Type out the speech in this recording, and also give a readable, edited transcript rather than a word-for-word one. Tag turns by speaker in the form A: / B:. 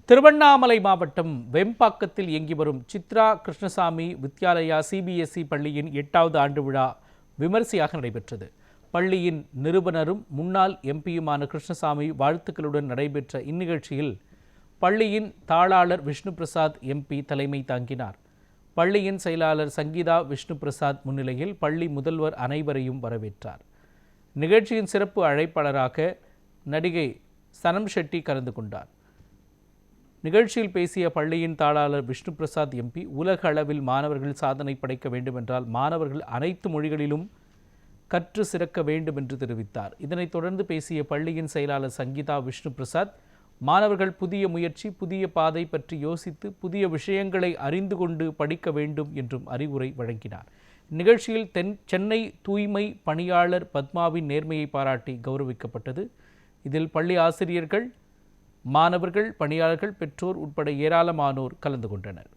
A: திருவண்ணாமலை மாவட்டம் வெம்பாக்கத்தில் இயங்கி வரும் சித்ரா கிருஷ்ணசாமி வித்யாலயா சிபிஎஸ்இ பள்ளியின் 8வது ஆண்டு விழா விமரிசையாக நடைபெற்றது. பள்ளியின் நிறுவனரும் முன்னாள் எம்பியுமான கிருஷ்ணசாமி வாழ்த்துக்களுடன் நடைபெற்ற இந்நிகழ்ச்சியில் பள்ளியின் தாளாளர் விஷ்ணு பிரசாத் எம்பி தலைமை தாங்கினார். பள்ளியின் செயலாளர் சங்கீதா விஷ்ணு பிரசாத் முன்னிலையில் பள்ளி முதல்வர் அனைவரையும் வரவேற்றார். நிகழ்ச்சியின் சிறப்பு அழைப்பாளராக நடிகை சனம் ஷெட்டி கலந்து கொண்டார். நிகழ்ச்சியில் பேசிய பள்ளியின் தாளாளர் விஷ்ணு பிரசாத் எம்பி, உலக அளவில் மாணவர்கள் சாதனை படைக்க வேண்டுமென்றால் மாணவர்கள் அனைத்து மொழிகளிலும் கற்று சிறக்க வேண்டும் என்று தெரிவித்தார். இதனைத் தொடர்ந்து பேசிய பள்ளியின் செயலாளர் சங்கீதா விஷ்ணு பிரசாத், மாணவர்கள் புதிய முயற்சி, புதிய பாதை பற்றி யோசித்து புதிய விஷயங்களை அறிந்து கொண்டு படிக்க வேண்டும் என்றும் அறிவுரை வழங்கினார். நிகழ்ச்சியில் சென்னை தூய்மை பணியாளர் பத்மாவின் நேர்மையை பாராட்டி கௌரவிக்கப்பட்டது. இதில் பள்ளி ஆசிரியர்கள், மாணவர்கள், பணியாளர்கள், பெற்றோர் உட்பட ஏராளமானோர் கலந்து கொண்டனர்.